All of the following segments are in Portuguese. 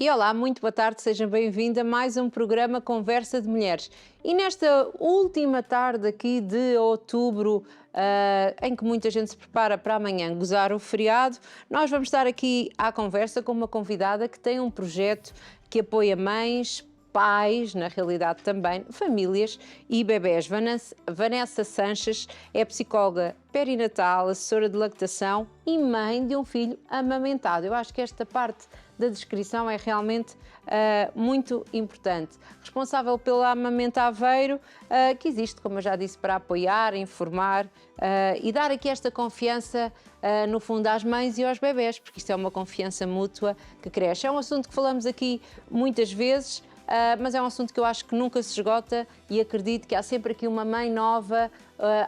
E olá, muito boa tarde, seja bem-vinda a mais um programa Conversa de Mulheres. E nesta última tarde aqui de outubro, em que muita gente se prepara para amanhã gozar o feriado, nós vamos estar aqui à conversa com uma convidada que tem um projeto que apoia mães, pais, na realidade também, famílias e bebés. Vanessa Sanches é psicóloga perinatal, assessora de lactação e mãe de um filho amamentado. Eu acho que esta parte da descrição é realmente muito importante. Responsável pela Amamenta Aveiro, que existe, como eu já disse, para apoiar, informar e dar aqui esta confiança, no fundo, às mães e aos bebés, porque isto é uma confiança mútua que cresce. É um assunto que falamos aqui muitas vezes, mas é um assunto que eu acho que nunca se esgota e acredito que há sempre aqui uma mãe nova,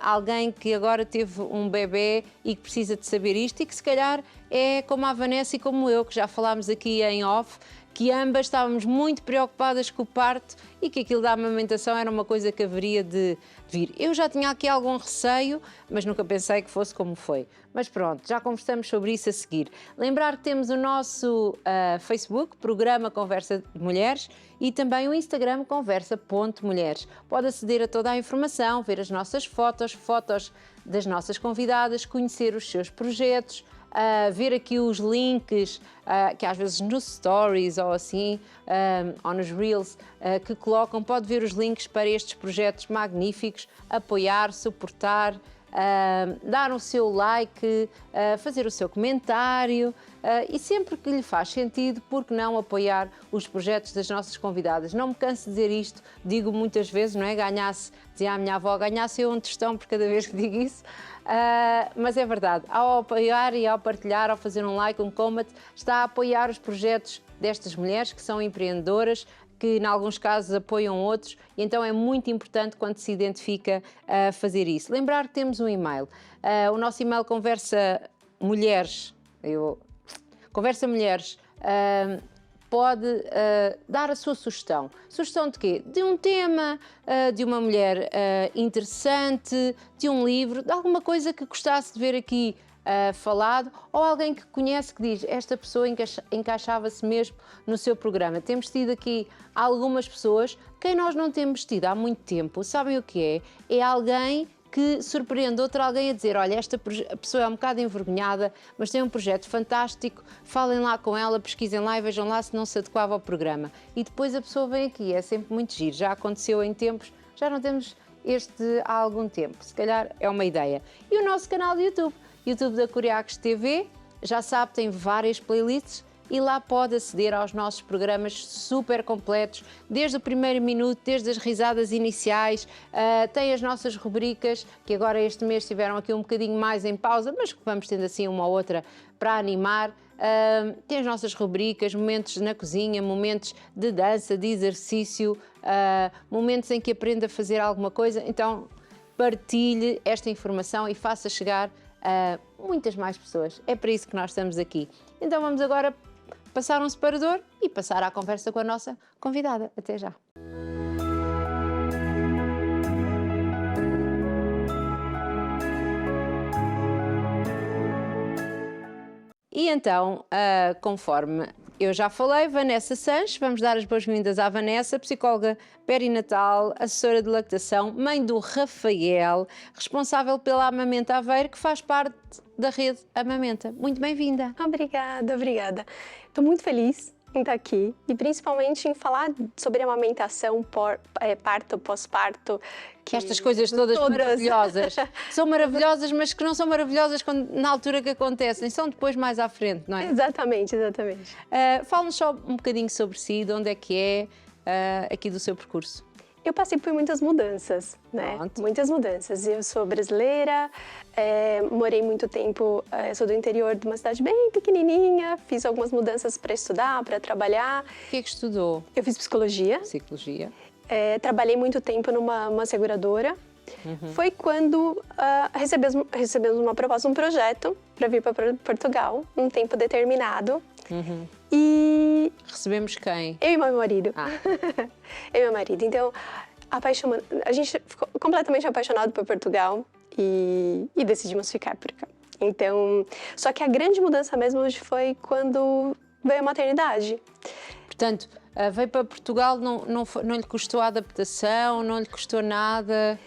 alguém que agora teve um bebê e que precisa de saber isto e que se calhar é como a Vanessa e como eu, que já falámos aqui em off, que ambas estávamos muito preocupadas com o parto e que aquilo da amamentação era uma coisa que haveria de vir. Eu já tinha aqui algum receio, mas nunca pensei que fosse como foi. Mas pronto, já conversamos sobre isso a seguir. Lembrar que temos o nosso Facebook, Programa Conversa de Mulheres, e também o Instagram Conversa.mulheres. Pode aceder a toda a informação, ver as nossas fotos das nossas convidadas, conhecer os seus projetos, ver aqui os links, que às vezes nos stories ou assim, ou nos reels, que colocam, pode ver os links para estes projetos magníficos, apoiar, suportar, dar o seu like, fazer o seu comentário e sempre que lhe faz sentido, por que não apoiar os projetos das nossas convidadas. Não me canso de dizer isto, digo muitas vezes, não é? Dizia a minha avó, ganhasse eu um tostão por cada vez que digo isso. Mas é verdade, ao apoiar e ao partilhar, ao fazer um like, um comment, está a apoiar os projetos destas mulheres que são empreendedoras, que em alguns casos apoiam outros, e então é muito importante quando se identifica a fazer isso. Lembrar que temos um e-mail, o nosso e-mail Conversa Mulheres, pode dar a sua sugestão. Sugestão de quê? De um tema, de uma mulher interessante, de um livro, de alguma coisa que gostasse de ver aqui falado, ou alguém que conhece que diz, esta pessoa encaixava-se mesmo no seu programa. Temos tido aqui algumas pessoas, quem nós não temos tido há muito tempo, sabem o que é? É alguém que surpreende alguém a dizer, olha, esta pessoa é um bocado envergonhada, mas tem um projeto fantástico, falem lá com ela, pesquisem lá e vejam lá se não se adequava ao programa. E depois a pessoa vem aqui, é sempre muito giro, já aconteceu em tempos, já não temos este há algum tempo, se calhar é uma ideia. E o nosso canal de YouTube da Curiacos TV, já sabe, tem várias playlists, e lá pode aceder aos nossos programas super completos, desde o primeiro minuto, desde as risadas iniciais, tem as nossas rubricas, que agora este mês estiveram aqui um bocadinho mais em pausa, mas que vamos tendo assim uma ou outra para animar. Tem as nossas rubricas, momentos na cozinha, momentos de dança, de exercício, momentos em que aprende a fazer alguma coisa. Então partilhe esta informação e faça chegar a muitas mais pessoas. É para isso que nós estamos aqui. Então vamos agora passar um separador e passar à conversa com a nossa convidada. Até já. E então, conforme eu já falei, Vanessa Sanches, vamos dar as boas-vindas à Vanessa, psicóloga perinatal, assessora de lactação, mãe do Rafael, responsável pela Amamenta Aveiro, que faz parte da rede Amamenta. Muito bem-vinda. Obrigada. Estou muito feliz em estar aqui e principalmente em falar sobre amamentação, parto, pós-parto. Que estas coisas todas maravilhosas, são maravilhosas, mas que não são maravilhosas na altura que acontecem, são depois mais à frente, não é? Exatamente. Fala-nos só um bocadinho sobre si, de onde é que é, aqui do seu percurso. Eu passei por muitas mudanças, né? Pronto. Muitas mudanças. Eu sou brasileira, morei muito tempo, sou do interior de uma cidade bem pequenininha, fiz algumas mudanças para estudar, para trabalhar. O que é que estudou? Eu fiz psicologia. Psicologia. Trabalhei muito tempo numa seguradora. Foi quando recebemos uma proposta, um projeto para vir para Portugal, um tempo determinado. E recebemos quem? Eu e meu marido. Eu e meu marido. Então, a gente ficou completamente apaixonado por Portugal e decidimos ficar por cá. Então, só que a grande mudança mesmo foi quando veio a maternidade. Portanto, veio para Portugal, não lhe custou a adaptação, não lhe custou nada?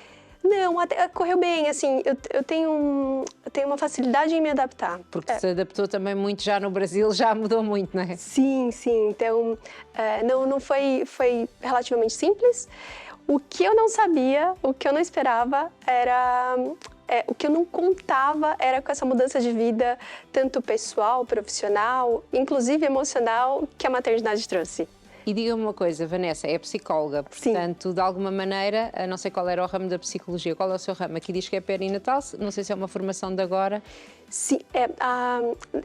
Não, até correu bem, assim, eu tenho uma facilidade em me adaptar. Porque se adaptou também muito já no Brasil, já mudou muito, não é? Sim, então não foi relativamente simples. O que eu não sabia, o que eu não esperava o que eu não contava era com essa mudança de vida, tanto pessoal, profissional, inclusive emocional, que a maternidade trouxe. E diga-me uma coisa, Vanessa, é psicóloga, portanto, de alguma maneira, não sei qual era o ramo da psicologia, qual é o seu ramo? Aqui diz que é perinatal, não sei se é uma formação de agora. Sim,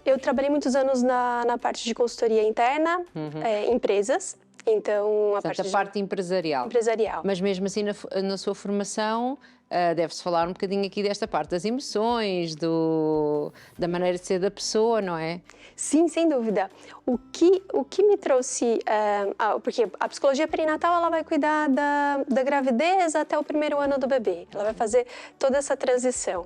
eu trabalhei muitos anos na parte de consultoria interna, empresas, então a parte empresarial. Mas mesmo assim, na sua formação, deve-se falar um bocadinho aqui desta parte das emoções, da maneira de ser da pessoa, não é? Sim, sem dúvida. O que me trouxe... porque a psicologia perinatal, ela vai cuidar da gravidez até o primeiro ano do bebê. Ela vai fazer toda essa transição.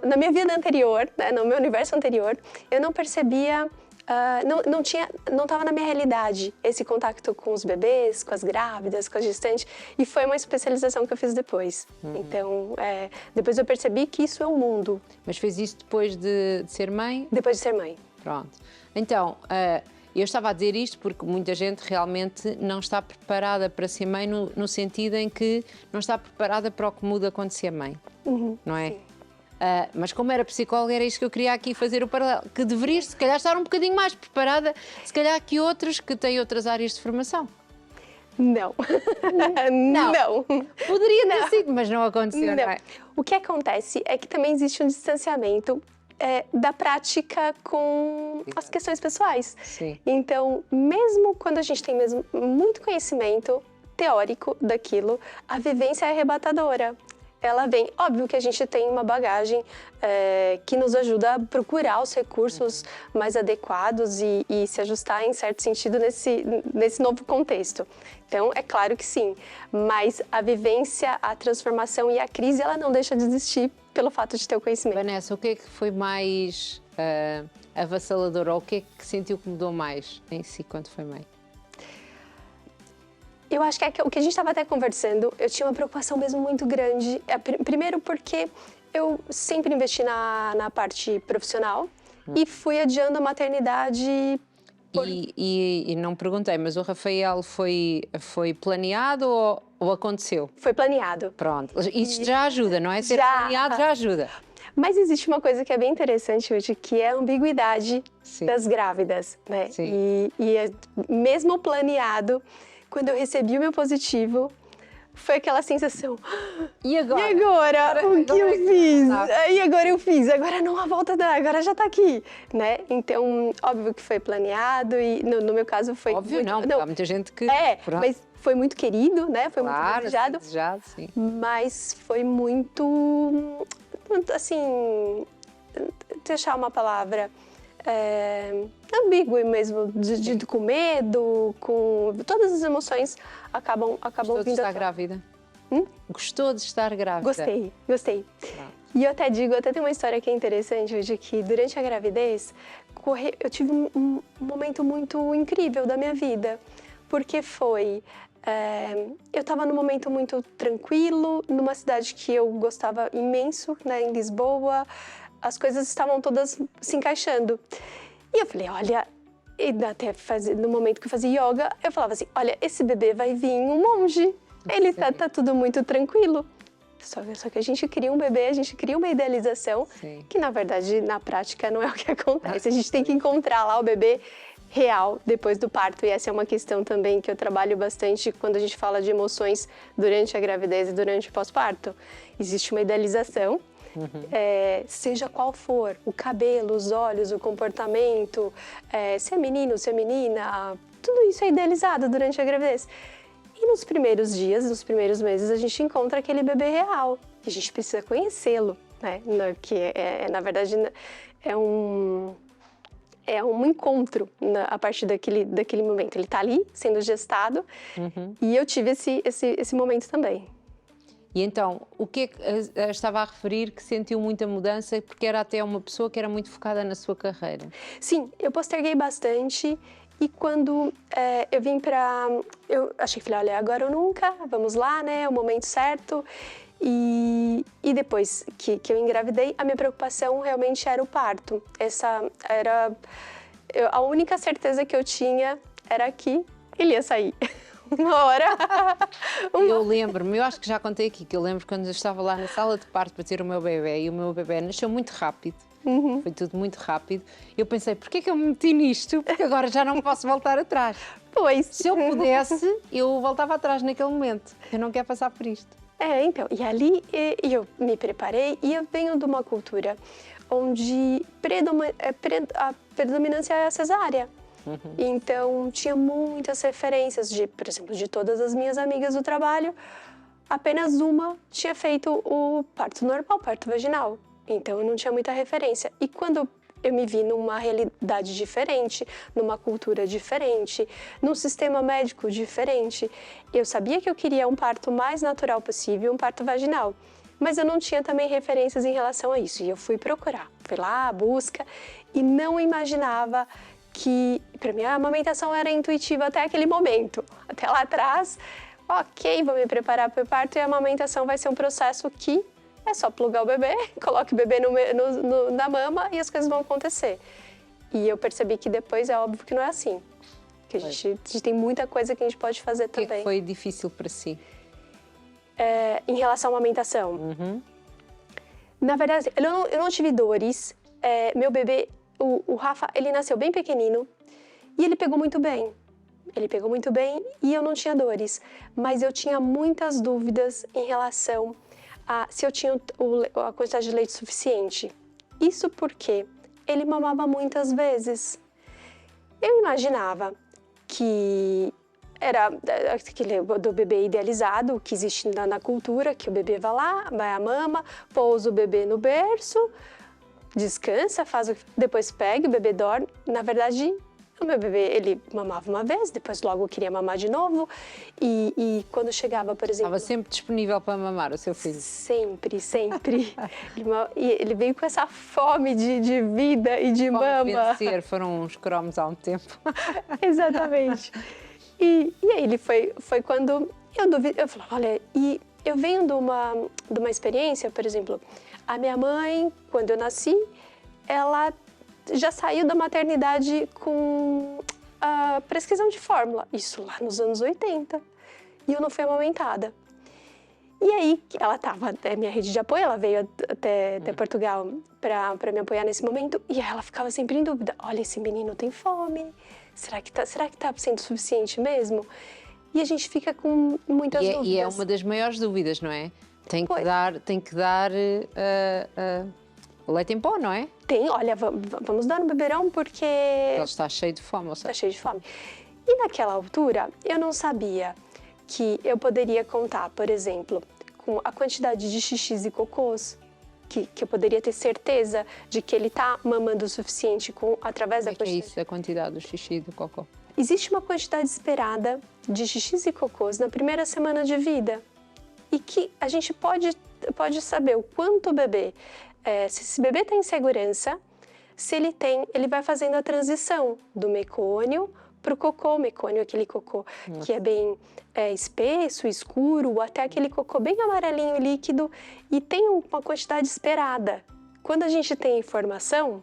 Na minha vida anterior, né, no meu universo anterior, eu não percebia... não estava na minha realidade esse contato com os bebês, com as grávidas, com as gestantes, e foi uma especialização que eu fiz depois. Então, depois eu percebi que isso é o mundo. Mas fez isso depois de ser mãe? Depois de ser mãe. Pronto. Então, eu estava a dizer isto porque muita gente realmente não está preparada para ser mãe no sentido em que não está preparada para o que muda quando se é mãe, não é? Sim. Mas como era psicóloga, era isto que eu queria aqui fazer o paralelo, que deverias, se calhar, estar um bocadinho mais preparada, se calhar que outros que têm outras áreas de formação. Não. Não. Poderia ter sido, mas não aconteceu, não é? O que acontece é que também existe um distanciamento da prática com as questões pessoais. Sim. Então, mesmo quando a gente tem mesmo muito conhecimento teórico daquilo, a vivência é arrebatadora. Ela vem, óbvio que a gente tem uma bagagem que nos ajuda a procurar os recursos mais adequados e se ajustar em certo sentido nesse novo contexto. Então, é claro que sim, mas a vivência, a transformação e a crise, ela não deixa de existir pelo fato de ter o conhecimento. Vanessa, o que é que foi mais avassalador, ou o que é que sentiu que mudou mais em si quando foi mãe? Eu acho que o que a gente estava até conversando, eu tinha uma preocupação mesmo muito grande. Primeiro porque eu sempre investi na parte profissional e fui adiando a maternidade. E não perguntei, mas o Rafael foi planeado ou aconteceu? Foi planeado. Pronto, isto já ajuda, não é? Ser planeado já ajuda. Mas existe uma coisa que é bem interessante hoje, que é a ambiguidade das grávidas, né? Sim. E mesmo planeado, quando eu recebi o meu positivo, foi aquela sensação... E agora? O que eu fiz? E agora eu fiz, agora não há volta, agora já tá aqui, né? Então, óbvio que foi planeado e no meu caso foi... Óbvio não, há muita gente que... mas foi muito querido, né? Foi muito desejado. Sim. Mas foi muito, assim, deixar uma palavra... ambíguo mesmo, com medo, com todas as emoções acabam Gostou de estar grávida? Gostou de estar grávida? Gostei. E eu até tem uma história que é interessante, de que durante a gravidez, eu tive um momento muito incrível da minha vida, porque eu estava num momento muito tranquilo, numa cidade que eu gostava imenso, né, em Lisboa. As coisas estavam todas se encaixando. E eu falei, olha, e até no momento que eu fazia yoga, eu falava assim, olha, esse bebê vai vir um monge. Ele tá tudo muito tranquilo. Só que a gente cria um bebê, a gente cria uma idealização, que na verdade, na prática, não é o que acontece. A gente tem que encontrar lá o bebê real depois do parto. E essa é uma questão também que eu trabalho bastante quando a gente fala de emoções durante a gravidez e durante o pós-parto. Existe uma idealização, seja qual for, o cabelo, os olhos, o comportamento, se é menino, se é menina, tudo isso é idealizado durante a gravidez. E nos primeiros dias, nos primeiros meses, a gente encontra aquele bebê real. E a gente precisa conhecê-lo, né? Que na verdade, é um encontro a partir daquele momento. Ele está ali, sendo gestado, e eu tive esse momento também. E então, o que é que estava a referir que sentiu muita mudança, porque era até uma pessoa que era muito focada na sua carreira? Sim, eu posterguei bastante e quando eu vim eu achei que falei, olha, agora ou nunca, vamos lá, né, é o momento certo. E depois que eu engravidei, a minha preocupação realmente era o parto. Essa era a única certeza que eu tinha era que ele ia sair. Uma hora. Eu lembro-me, eu acho que já contei aqui, que eu lembro quando eu estava lá na sala de parto para ter o meu bebê e o meu bebê nasceu muito rápido. Foi tudo muito rápido. Eu pensei, porquê que eu me meti nisto? Porque agora já não posso voltar atrás. Pois. Se eu pudesse, eu voltava atrás naquele momento. Eu não quero passar por isto. Então, e ali eu me preparei e eu venho de uma cultura onde a predominância é a cesárea. Então, tinha muitas referências, por exemplo, de todas as minhas amigas do trabalho, apenas uma tinha feito o parto normal, parto vaginal. Então, eu não tinha muita referência. E quando eu me vi numa realidade diferente, numa cultura diferente, num sistema médico diferente, eu sabia que eu queria um parto mais natural possível, um parto vaginal. Mas eu não tinha também referências em relação a isso. E eu fui procurar, fui lá, busca, e não imaginava que, para mim, a amamentação era intuitiva até aquele momento. Até lá atrás, ok, vou me preparar para o parto e a amamentação vai ser um processo que é só plugar o bebê, coloque o bebê na mama e as coisas vão acontecer. E eu percebi que depois é óbvio que não é assim. Que a gente tem muita coisa que a gente pode fazer também. O que foi difícil para si? Em relação à amamentação? Na verdade, eu não tive dores. Meu bebê, o Rafa, ele nasceu bem pequenino e ele pegou muito bem. Ele pegou muito bem e eu não tinha dores. Mas eu tinha muitas dúvidas em relação se eu tinha a quantidade de leite suficiente. Isso porque ele mamava muitas vezes. Eu imaginava que era aquele do bebê idealizado que existe na cultura, que o bebê vai lá, vai à mama, pousa o bebê no berço, descansa, depois pega, o bebê dorme. Na verdade, o meu bebê, ele mamava uma vez, depois logo queria mamar de novo. E quando chegava, por exemplo... Estava sempre disponível para mamar o seu filho? Sempre, sempre. Ele veio com essa fome de vida e de mama. Vencer, foram uns cromos há um tempo. Exatamente. E aí foi quando eu duvidei, eu falava, olha, e eu venho de uma experiência, por exemplo, a minha mãe, quando eu nasci, ela já saiu da maternidade com a prescrição de fórmula, isso lá nos anos 80, e eu não fui amamentada. E aí, ela estava até minha rede de apoio, ela veio até Portugal para me apoiar nesse momento, e ela ficava sempre em dúvida, olha, esse menino tem fome, será que tá sendo suficiente mesmo? E a gente fica com muitas dúvidas. E é uma das maiores dúvidas, não é? Tem que dar o leite em pó, não é? Tem, olha, vamos dar no beberão porque... Ele está cheio de fome, ou seja... Está cheio de fome. E naquela altura, eu não sabia que eu poderia contar, por exemplo, com a quantidade de xixis e cocôs, que eu poderia ter certeza de que ele está mamando o suficiente através da quantidade. O que é isso, a quantidade do xixi e do cocô? Existe uma quantidade esperada de xixis e cocôs na primeira semana de vida. E que a gente pode saber o quanto o bebê, se esse bebê está em segurança, se ele vai fazendo a transição do mecônio para o cocô. O mecônio é aquele cocô que é bem espesso, escuro, até aquele cocô bem amarelinho, líquido, e tem uma quantidade esperada. Quando a gente tem informação,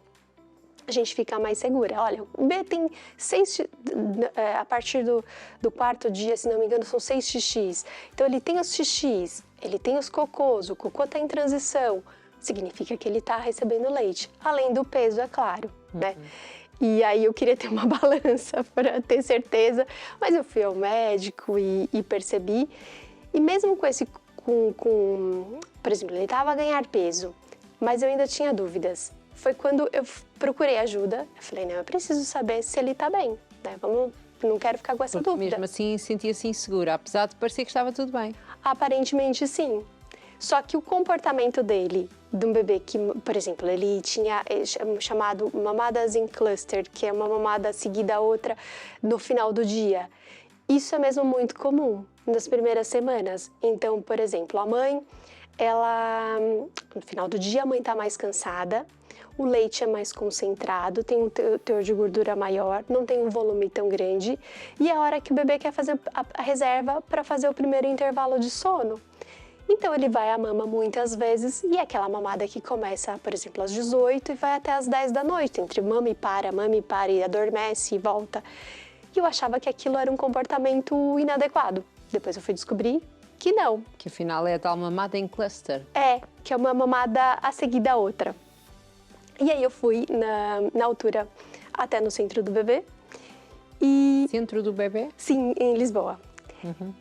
a gente fica mais segura. Olha, o bebê tem 6, a partir do quarto dia, se não me engano, são 6 xixis. Então, ele tem os xixis, ele tem os cocôs, o cocô está em transição, significa que ele está recebendo leite, além do peso, é claro, né? E aí eu queria ter uma balança para ter certeza, mas eu fui ao médico e percebi. E mesmo por exemplo, ele estava a ganhar peso, mas eu ainda tinha dúvidas. Foi quando eu procurei ajuda, eu falei, não, eu preciso saber se ele está bem, né? Não quero ficar com essa dúvida. Mesmo assim, sentia-se insegura, apesar de parecer que estava tudo bem. Aparentemente, sim. Só que o comportamento dele, de um bebê que, por exemplo, ele tinha chamado mamadas em cluster, que é uma mamada seguida a outra no final do dia. Isso é mesmo muito comum. nas primeiras semanas. Então, por exemplo, a mãe, ela, no final do dia, a mãe está mais cansada, o leite é mais concentrado, tem um teor de gordura maior, não tem um volume tão grande, e é a hora que o bebê quer fazer a reserva para fazer o primeiro intervalo de sono. Então ele vai à mama muitas vezes, e é aquela mamada que começa, por exemplo, às 18 e vai até às 10 da noite, entre mama e e adormece e volta. E eu achava que aquilo era um comportamento inadequado. Depois eu fui descobrir que não. Que afinal é a tal mamada em cluster. É, que é uma mamada a seguir da outra. E aí eu fui na altura até no centro do bebê. Centro do bebê? Sim, em Lisboa.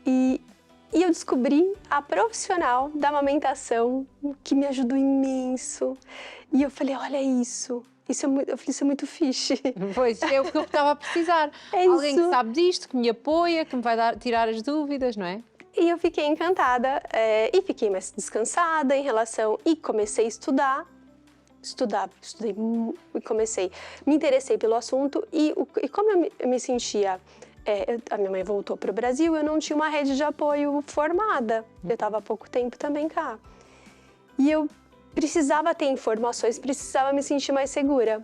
E eu descobri a profissional da amamentação que me ajudou imenso. E eu falei, olha isso. Isso é muito fixe. Pois, é o que eu estava a precisar. É Alguém isso. que sabe disto, que me apoia, que me vai tirar as dúvidas, não é? E eu fiquei encantada e fiquei mais descansada em relação... E comecei a estudei e me interessei pelo assunto e como eu me sentia... a minha mãe voltou para o Brasil, eu não tinha uma rede de apoio formada. Eu estava há pouco tempo também cá. E eu precisava ter informações, precisava me sentir mais segura.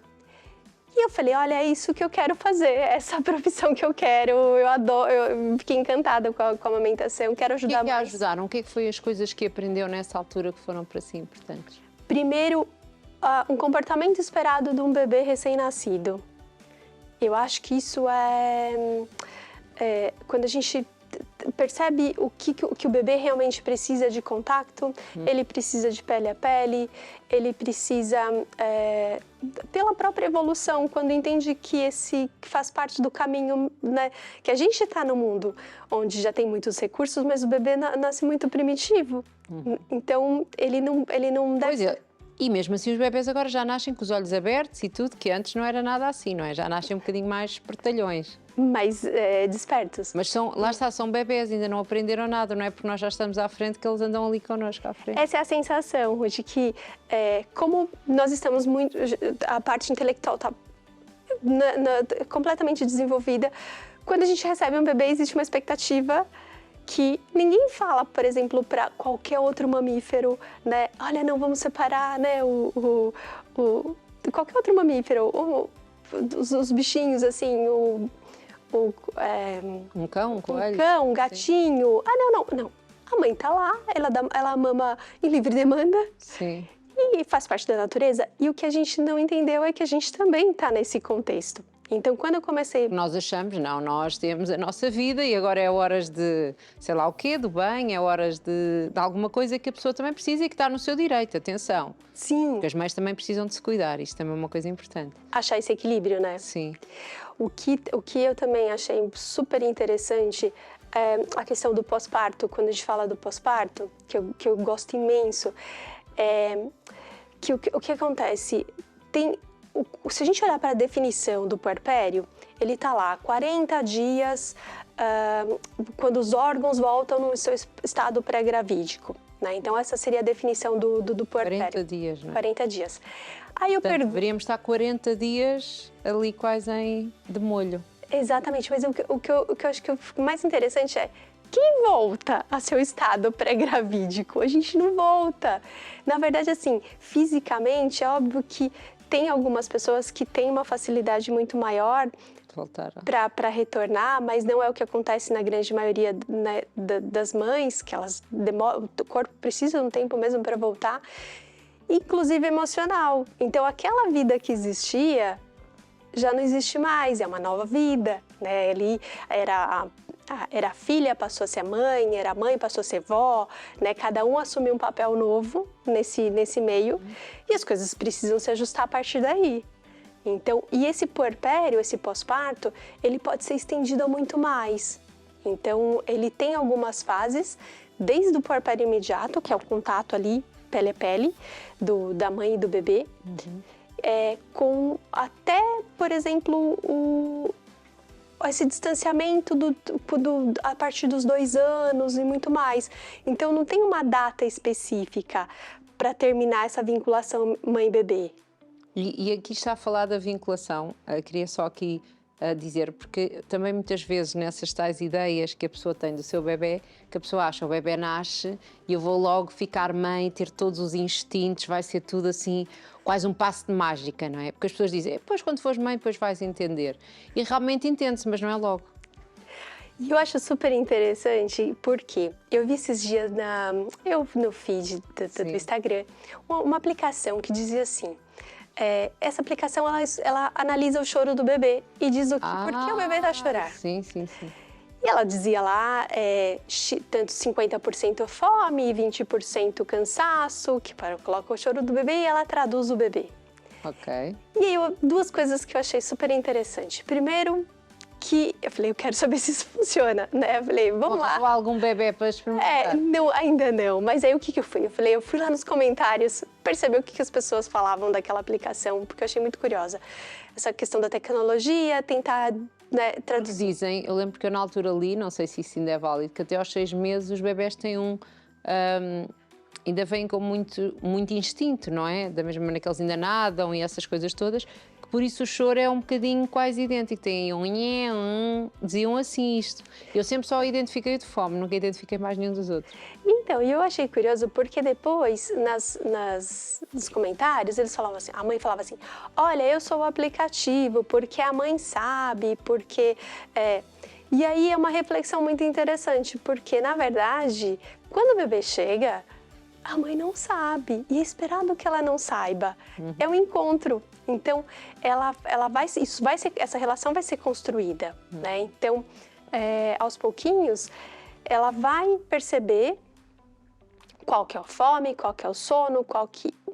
E eu falei, olha, é isso que eu quero fazer, essa profissão que eu quero, eu adoro, eu fiquei encantada com a amamentação, quero ajudar mais. O que é que a ajudaram? O que é que foi as coisas que aprendeu nessa altura que foram para si importantes? Primeiro, um comportamento esperado de um bebê recém-nascido. Eu acho que isso é quando a gente percebe o que o bebê realmente precisa de contato, ele precisa de pele a pele, ele precisa, pela própria evolução, quando entende que faz parte do caminho, né, que a gente está no mundo onde já tem muitos recursos, mas o bebê nasce muito primitivo. Então, ele não deve... Pois é. E mesmo assim os bebés agora já nascem com os olhos abertos e tudo, que antes não era nada assim, não é? Já nascem um bocadinho mais espertalhões. Mais despertos. Mas lá está, são bebés, ainda não aprenderam nada, não é porque nós já estamos à frente que eles andam ali connosco à frente. Essa é a sensação, de que como nós estamos muito... A parte intelectual está completamente desenvolvida. Quando a gente recebe um bebê, existe uma expectativa que ninguém fala, por exemplo, para qualquer outro mamífero, né? Olha, não vamos separar, né? Qualquer outro mamífero, os bichinhos, assim, um cão, um coelho? Um cão, um gatinho. Sim. Ah, não. A mãe tá lá, ela mama em livre demanda. Sim. E faz parte da natureza. E o que a gente não entendeu é que a gente também tá nesse contexto. Então, quando eu comecei... Nós achamos, não, nós temos a nossa vida e agora é horas de, sei lá o quê, do bem, é horas de alguma coisa que a pessoa também precisa e que está no seu direito, atenção. Sim. Porque as mães também precisam de se cuidar, isto também é uma coisa importante. Achar esse equilíbrio, né? Sim. O que eu também achei super interessante é a questão do pós-parto, quando a gente fala do pós-parto, que eu gosto imenso, o que acontece? Se a gente olhar para a definição do puerpério, ele está lá 40 dias quando os órgãos voltam no seu estado pré-gravídico, né? Então, essa seria a definição do puerpério. 40 dias, não é? 40 dias. Aí eu Portanto, deveríamos estar 40 dias ali quase de molho. Exatamente, mas o que eu acho que o mais interessante é quem volta a seu estado pré-gravídico? A gente não volta. Na verdade, assim, fisicamente, é óbvio que tem algumas pessoas que têm uma facilidade muito maior para retornar, mas não é o que acontece na grande maioria, né, das mães, que elas demoram, o corpo precisa de um tempo mesmo para voltar, inclusive emocional. Então, aquela vida que existia já não existe mais, é uma nova vida, né? Ali era a filha, passou a ser a mãe, era a mãe, passou a ser vó, né? Cada um assumiu um papel novo nesse meio e as coisas precisam se ajustar a partir daí. Então, e esse puerpério, esse pós-parto, ele pode ser estendido a muito mais. Então, ele tem algumas fases, desde o puerpério imediato, que é o contato ali, pele a pele, da mãe e do bebê, com até, por exemplo, esse distanciamento a partir dos 2 anos e muito mais. Então, não tem uma data específica para terminar essa vinculação mãe-bebê. E aqui está a falar da vinculação. Eu queria só aqui a dizer, porque também muitas vezes nessas tais ideias que a pessoa tem do seu bebê, que a pessoa acha o bebê nasce e eu vou logo ficar mãe, ter todos os instintos, vai ser tudo assim, quase um passo de mágica, não é? Porque as pessoas dizem, depois quando fores mãe, depois vais entender. E realmente entende-se, mas não é logo. E eu acho super interessante porque eu vi esses dias no feed do Instagram uma aplicação que dizia assim, essa aplicação ela analisa o choro do bebê e diz por que o bebê vai chorar. Sim. E ela dizia lá, tanto 50% fome e 20% cansaço, que coloca o choro do bebê e ela traduz o bebê. Ok. E aí, duas coisas que eu achei super interessante. Primeiro, que eu falei, eu quero saber se isso funciona, né? Eu falei, vamos lá. Ou algum bebê para experimentar? Não, ainda não. Mas aí o que eu fui? Eu fui lá nos comentários, perceber o que as pessoas falavam daquela aplicação, porque eu achei muito curiosa. Essa questão da tecnologia, tentar, né, traduzir. Dizem, eu lembro que eu na altura li, não sei se isso ainda é válido, que até aos 6 meses os bebés têm ainda vêm com muito instinto, não é? Da mesma maneira que eles ainda nadam e essas coisas todas, que por isso o choro é um bocadinho quase idêntico. Tem diziam assim isto. Eu sempre só identifiquei o de fome, nunca identifiquei mais nenhum dos outros. Então, e eu achei curioso porque depois, nos comentários, eles falavam assim, a mãe falava assim, olha, eu sou o aplicativo, porque a mãe sabe, porque... E aí é uma reflexão muito interessante, porque, na verdade, quando o bebê chega, a mãe não sabe, e é esperado que ela não saiba. É um encontro. Então, essa relação vai ser construída, né? Então, aos pouquinhos, ela vai perceber qual que é a fome, qual que é o sono,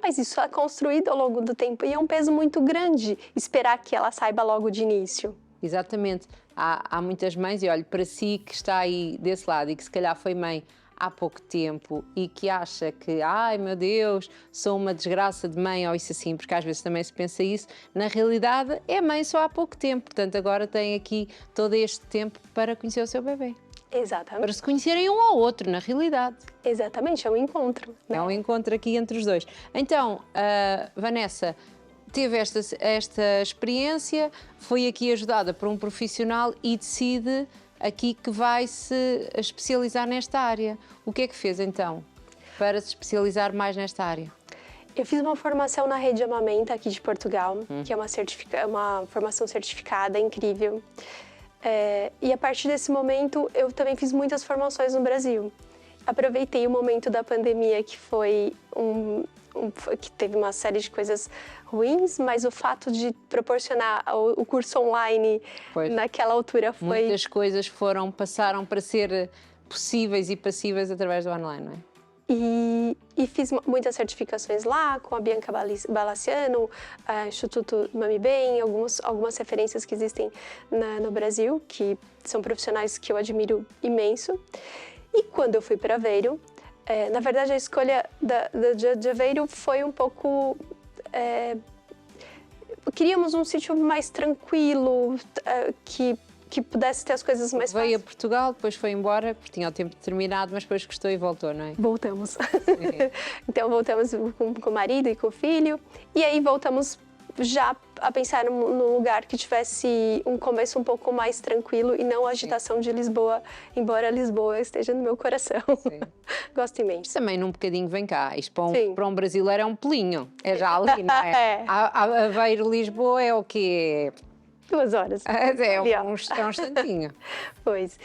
mas isso é construído ao longo do tempo e é um peso muito grande esperar que ela saiba logo de início. Exatamente. Há muitas mães, e olha, para si que está aí desse lado e que se calhar foi mãe há pouco tempo e que acha que, ai meu Deus, sou uma desgraça de mãe ou isso assim, porque às vezes também se pensa isso, na realidade é mãe só há pouco tempo, portanto agora tem aqui todo este tempo para conhecer o seu bebê. Exatamente. Para se conhecerem um ao outro, na realidade. Exatamente, é um encontro. Né? É um encontro aqui entre os dois. Então, Vanessa, teve esta experiência, foi aqui ajudada por um profissional e decide aqui que vai se especializar nesta área. O que é que fez então para se especializar mais nesta área? Eu fiz uma formação na Rede Amamenta aqui de Portugal, que é uma formação certificada incrível. E a partir desse momento eu também fiz muitas formações no Brasil. Aproveitei o momento da pandemia que foi que teve uma série de coisas ruins, mas o fato de proporcionar o curso online naquela altura foi... Muitas coisas passaram para ser possíveis e passíveis através do online, não é? E fiz muitas certificações lá, com a Bianca Balaciano, Instituto Mami Bem, algumas referências que existem no Brasil, que são profissionais que eu admiro imenso. E quando eu fui para Aveiro, na verdade a escolha de Aveiro foi um pouco... queríamos um sítio mais tranquilo, que pudesse ter as coisas mais fáceis. Veio a Portugal, depois foi embora, porque tinha o tempo determinado, mas depois gostou e voltou, não é? Voltamos. Então voltamos com o marido e com o filho, e aí voltamos já a pensar num lugar que tivesse um começo um pouco mais tranquilo e não a agitação de Lisboa, embora Lisboa esteja no meu coração. Sim. Gosto imenso. Também num bocadinho vem cá, isto para um brasileiro é um pulinho, é já ali, não é? Aveiro-Lisboa é o quê? 2 horas. É um instantinho. Pois.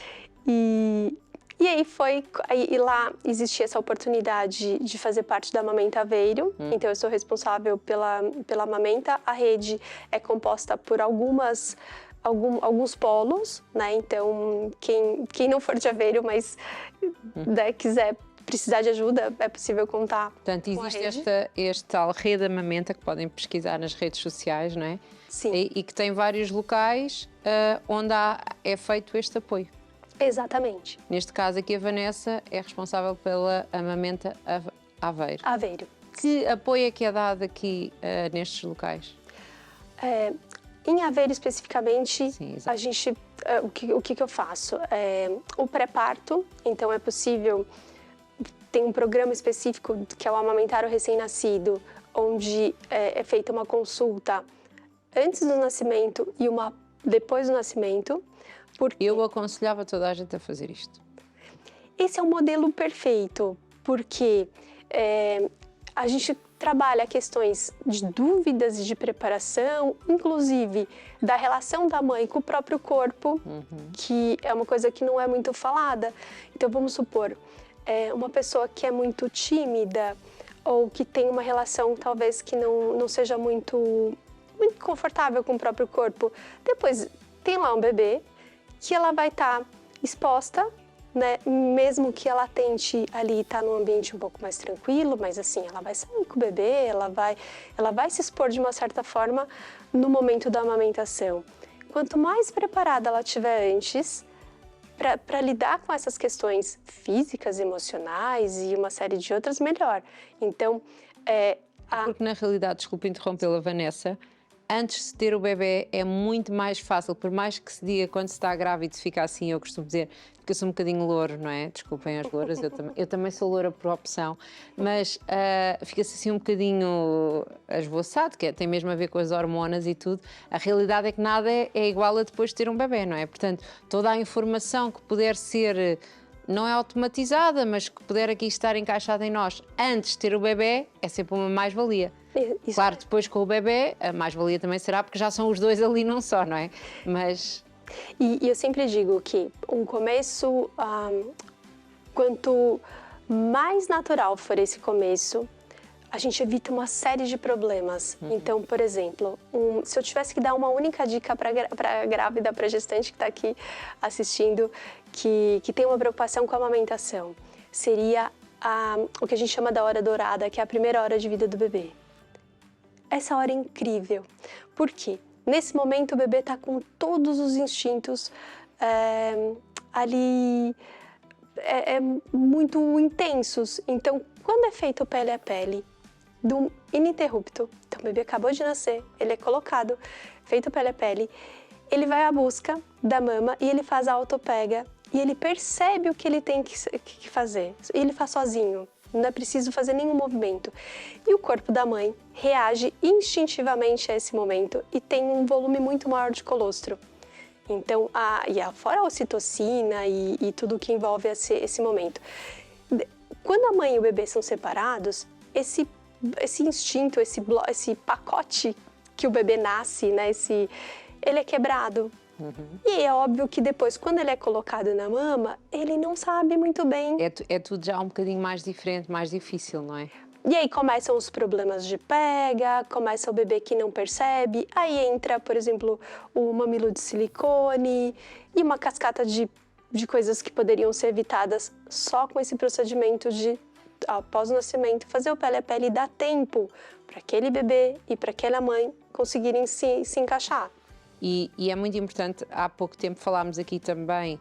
E aí lá existia essa oportunidade de fazer parte da Amamenta Aveiro, então eu sou responsável pela Amamenta. A rede é composta por alguns polos, né? Então quem não for de Aveiro, mas precisar de ajuda, é possível contar. Portanto, existe esta tal rede Amamenta que podem pesquisar nas redes sociais, não é? Sim. E que tem vários locais onde é feito este apoio. Exatamente. Neste caso aqui a Vanessa é responsável pela Amamenta Aveiro. Aveiro. Que apoio é que é dado aqui nestes locais? Em Aveiro especificamente, Sim, a gente, o que eu faço? O pré-parto, então é possível, tem um programa específico que é o Amamentar o Recém-Nascido, onde é feita uma consulta antes do nascimento e uma depois do nascimento. Porque Eu aconselhava toda a gente a fazer isto. esse é um modelo perfeito, porque a gente trabalha questões de dúvidas e de preparação, inclusive da relação da mãe com o próprio corpo, que é uma coisa que não é muito falada. Então, vamos supor, uma pessoa que é muito tímida ou que tem uma relação talvez que não seja muito confortável com o próprio corpo, depois tem lá um bebê que ela vai estar exposta, né? Mesmo que ela tente ali estar num ambiente um pouco mais tranquilo, mas assim, ela vai sair com o bebê, ela vai se expor de uma certa forma no momento da amamentação. Quanto mais preparada ela estiver antes para lidar com essas questões físicas, emocionais e uma série de outras, melhor. Então, Porque na realidade, desculpa interrompê-la, Vanessa, antes de ter o bebê é muito mais fácil, por mais que se diga quando se está grávido fica assim, eu costumo dizer que eu sou um bocadinho louro, não é? Desculpem as louras, eu também sou loura por opção, mas fica-se assim um bocadinho esvoaçado, que tem mesmo a ver com as hormonas e tudo. A realidade é que nada é igual a depois de ter um bebê, não é? Portanto, toda a informação que puder ser, não é automatizada, mas que puder aqui estar encaixada em nós antes de ter o bebê, é sempre uma mais-valia. Isso Claro, depois com o bebê, a mais-valia também será, porque já são os dois ali num só, não é? Mas... E eu sempre digo que um começo, quanto mais natural for esse começo, a gente evita uma série de problemas. Então, por exemplo, se eu tivesse que dar uma única dica para grávida, para gestante que está aqui assistindo, que tem uma preocupação com a amamentação, seria o que a gente chama da hora dourada, que é a primeira hora de vida do bebê. Essa hora é incrível. Por quê? Nesse momento o bebê está com todos os instintos ali muito intensos. Então, quando é feito pele a pele, do ininterrupto, então o bebê acabou de nascer, ele é colocado, feito pele a pele, ele vai à busca da mama e ele faz a autopega e ele percebe o que ele tem que fazer. E ele faz sozinho. Não é preciso fazer nenhum movimento. E o corpo da mãe reage instintivamente a esse momento e tem um volume muito maior de colostro. Então, fora a ocitocina e tudo que envolve esse momento. Quando a mãe e o bebê são separados, esse instinto, esse pacote que o bebê nasce, né, ele é quebrado. E é óbvio que depois, quando ele é colocado na mama, ele não sabe muito bem. É tudo já um bocadinho mais diferente, mais difícil, não é? E aí começam os problemas de pega, começa o bebê que não percebe, aí entra, por exemplo, o mamilo de silicone e uma cascata de coisas que poderiam ser evitadas só com esse procedimento de, após o nascimento, fazer o pele a pele e dar tempo para aquele bebê e para aquela mãe conseguirem se encaixar. E é muito importante, há pouco tempo falámos aqui também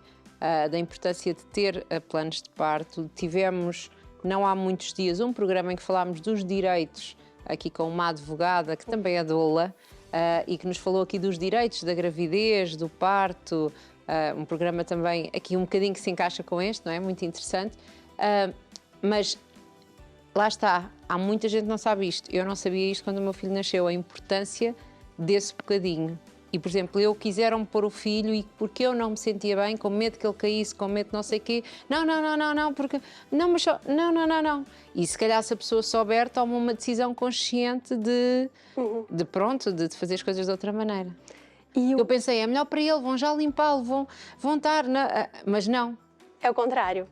da importância de ter planos de parto. Tivemos, não há muitos dias, um programa em que falámos dos direitos, aqui com uma advogada, que também é doula, e que nos falou aqui dos direitos da gravidez, do parto, um programa também aqui um bocadinho que se encaixa com este, não é? Muito interessante. Mas lá está, há muita gente que não sabe isto. Eu não sabia isto quando o meu filho nasceu, a importância desse bocadinho. E, por exemplo, quiseram pôr o filho e porque eu não me sentia bem, com medo que ele caísse, com medo de não sei o quê. Não, porque... Não. E se calhar se a pessoa souber, toma uma decisão consciente de fazer as coisas de outra maneira. Eu pensei, é melhor para ele, vão já limpá-lo, vão estar... Mas não. É o contrário.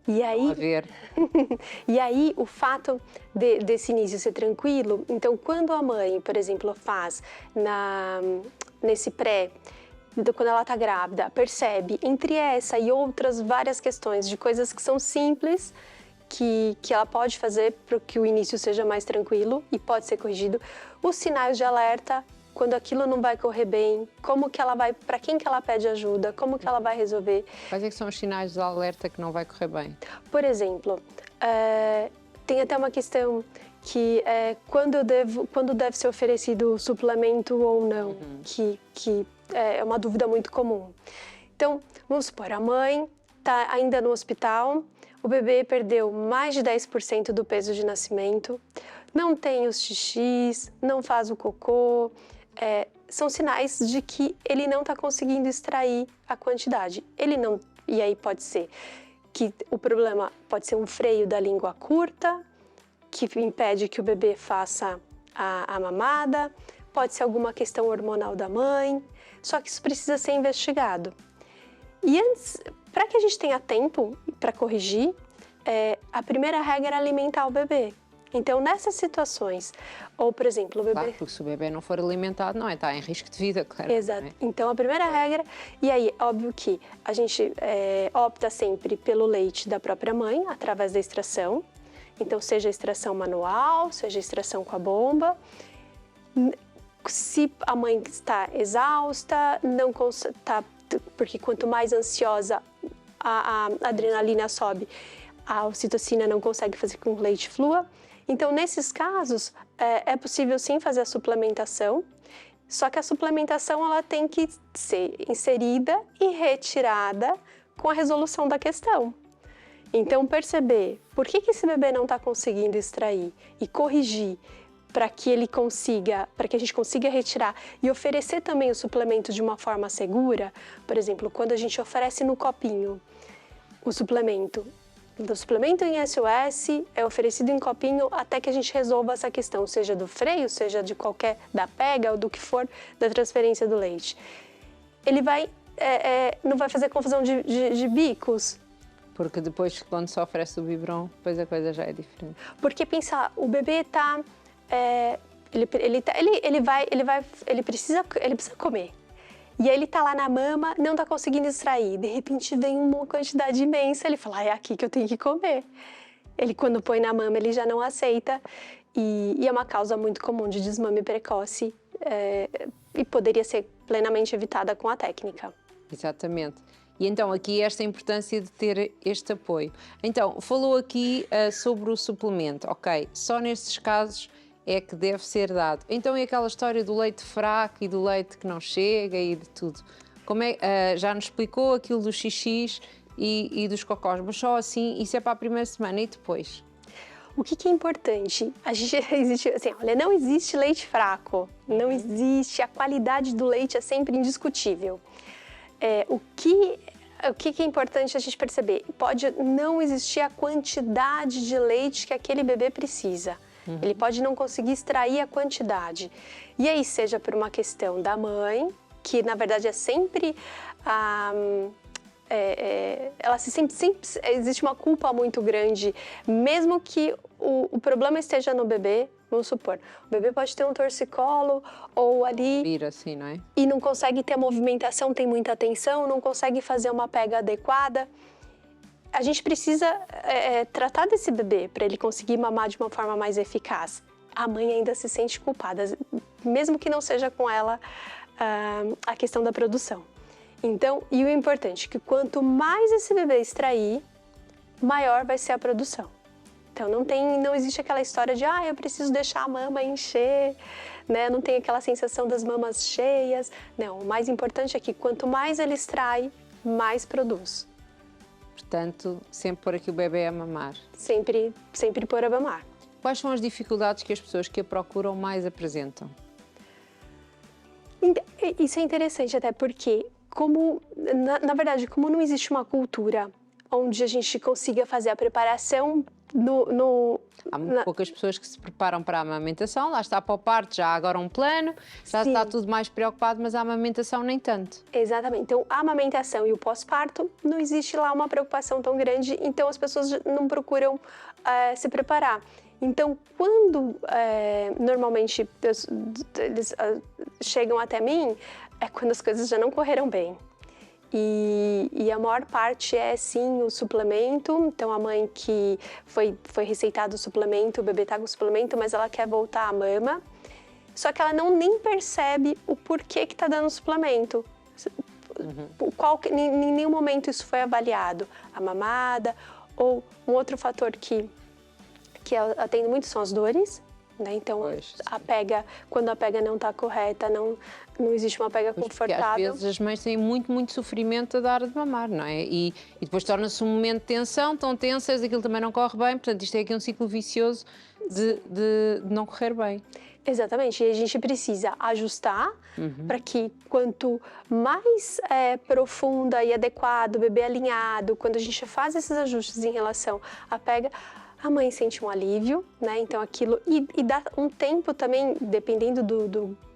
E aí, a ver. E aí, o fato desse início ser tranquilo, então quando a mãe, por exemplo, faz nesse quando ela está grávida, percebe entre essa e outras várias questões de coisas que são simples, que ela pode fazer para que o início seja mais tranquilo e pode ser corrigido, os sinais de alerta, quando aquilo não vai correr bem, como que ela vai, para quem que ela pede ajuda, como que ela vai resolver. Quais é que são os sinais de alerta que não vai correr bem? Por exemplo, tem até uma questão que é quando deve ser oferecido suplemento ou não, que é uma dúvida muito comum. Então, vamos supor, a mãe está ainda no hospital, o bebê perdeu mais de 10% do peso de nascimento, não tem os xixis, não faz o cocô, são sinais de que ele não está conseguindo extrair a quantidade. E aí pode ser que o problema pode ser um freio da língua curta, que impede que o bebê faça a mamada, pode ser alguma questão hormonal da mãe, só que isso precisa ser investigado. E antes, para que a gente tenha tempo para corrigir, a primeira regra é alimentar o bebê. Então, nessas situações, ou por exemplo, o bebê... Claro, porque se o bebê não for alimentado, não é? Está em risco de vida, claro. Exato. É? Então, a primeira regra, e aí, óbvio que a gente opta sempre pelo leite da própria mãe, através da extração. Então, seja a extração manual, seja a extração com a bomba. Se a mãe está exausta, porque quanto mais ansiosa a adrenalina sobe, a ocitocina não consegue fazer com que o leite flua. Então, nesses casos, é possível sim fazer a suplementação, só que a suplementação ela tem que ser inserida e retirada com a resolução da questão. Então, perceber por que esse bebê não está conseguindo extrair e corrigir para que a gente consiga retirar e oferecer também o suplemento de uma forma segura. Por exemplo, quando a gente oferece no copinho o suplemento em SOS é oferecido em copinho até que a gente resolva essa questão, seja do freio, seja da pega ou do que for da transferência do leite. Ele não vai fazer confusão de bicos. Porque depois, quando se oferece o biberon, depois a coisa já é diferente. Porque pensa, o bebê está... ele precisa comer. E aí ele tá lá na mama, não tá conseguindo extrair. De repente vem uma quantidade imensa, ele fala, é aqui que eu tenho que comer. Ele, quando põe na mama, ele já não aceita. E é uma causa muito comum de desmame precoce e poderia ser plenamente evitada com a técnica. Exatamente. E então aqui esta importância de ter este apoio. Então, falou aqui sobre o suplemento. Ok, só nestes casos é que deve ser dado. Então, e aquela história do leite fraco e do leite que não chega e de tudo? Já nos explicou aquilo dos xixis e dos cocós, mas só assim, isso é para a primeira semana e depois? O que é importante? Não existe leite fraco, não existe, a qualidade do leite é sempre indiscutível. O que é importante a gente perceber? Pode não existir a quantidade de leite que aquele bebê precisa. Ele pode não conseguir extrair a quantidade. E aí, seja por uma questão da mãe, que na verdade é sempre... existe uma culpa muito grande, mesmo que o problema esteja no bebê. Vamos supor, o bebê pode ter um torcicolo ou ali... Vira assim, não é? E não consegue ter a movimentação, tem muita tensão, não consegue fazer uma pega adequada. A gente precisa tratar desse bebê para ele conseguir mamar de uma forma mais eficaz. A mãe ainda se sente culpada, mesmo que não seja com ela a questão da produção. Então, e o importante é que quanto mais esse bebê extrair, maior vai ser a produção. Então, não existe aquela história de eu preciso deixar a mama encher, né? Não tem aquela sensação das mamas cheias. Não, o mais importante é que quanto mais ele extrai, mais produz. Portanto, sempre pôr aqui o bebê a mamar. Sempre pôr a mamar. Quais são as dificuldades que as pessoas que a procuram mais apresentam? Isso é interessante até porque, na verdade, como não existe uma cultura onde a gente consiga fazer a preparação Há muito poucas pessoas que se preparam para a amamentação, lá está para o parto, já há agora um plano, já está tudo mais preocupado, mas a amamentação nem tanto. Exatamente, então a amamentação e o pós-parto, não existe lá uma preocupação tão grande, então as pessoas não procuram se preparar. Então, quando normalmente eles chegam até mim, é quando as coisas já não correram bem. E a maior parte é sim o suplemento, então a mãe que foi receitado o suplemento, o bebê está com o suplemento, mas ela quer voltar à mama, só que ela nem percebe o porquê que está dando o suplemento. Em nenhum momento isso foi avaliado, a mamada, ou um outro fator que atende muito são as dores, né? Então, quando a pega não está correta, não existe uma pega confortável. Porque às vezes as mães têm muito sofrimento a dar de mamar, não é? E depois torna-se um momento de tensão, estão tensas, aquilo também não corre bem, portanto isto é aqui um ciclo vicioso de não correr bem. Exatamente, e a gente precisa ajustar para que quanto mais profunda e adequado, o bebê alinhado, quando a gente faz esses ajustes em relação à pega, a mãe sente um alívio, né? Então aquilo, e dá um tempo também, dependendo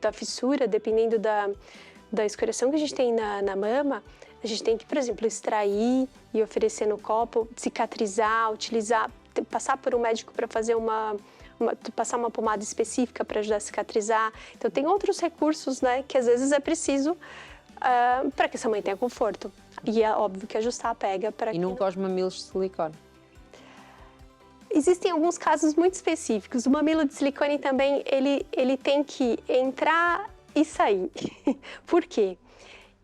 da fissura, dependendo da escoriação que a gente tem na mama, a gente tem que, por exemplo, extrair e oferecer no copo, cicatrizar, utilizar, passar por um médico para fazer passar uma pomada específica para ajudar a cicatrizar. Então tem outros recursos, né, que às vezes é preciso para que essa mãe tenha conforto. E é óbvio que ajustar a pega para que... E nunca os mamilos de silicone. Existem alguns casos muito específicos. O mamilo de silicone também, ele tem que entrar e sair. Por quê?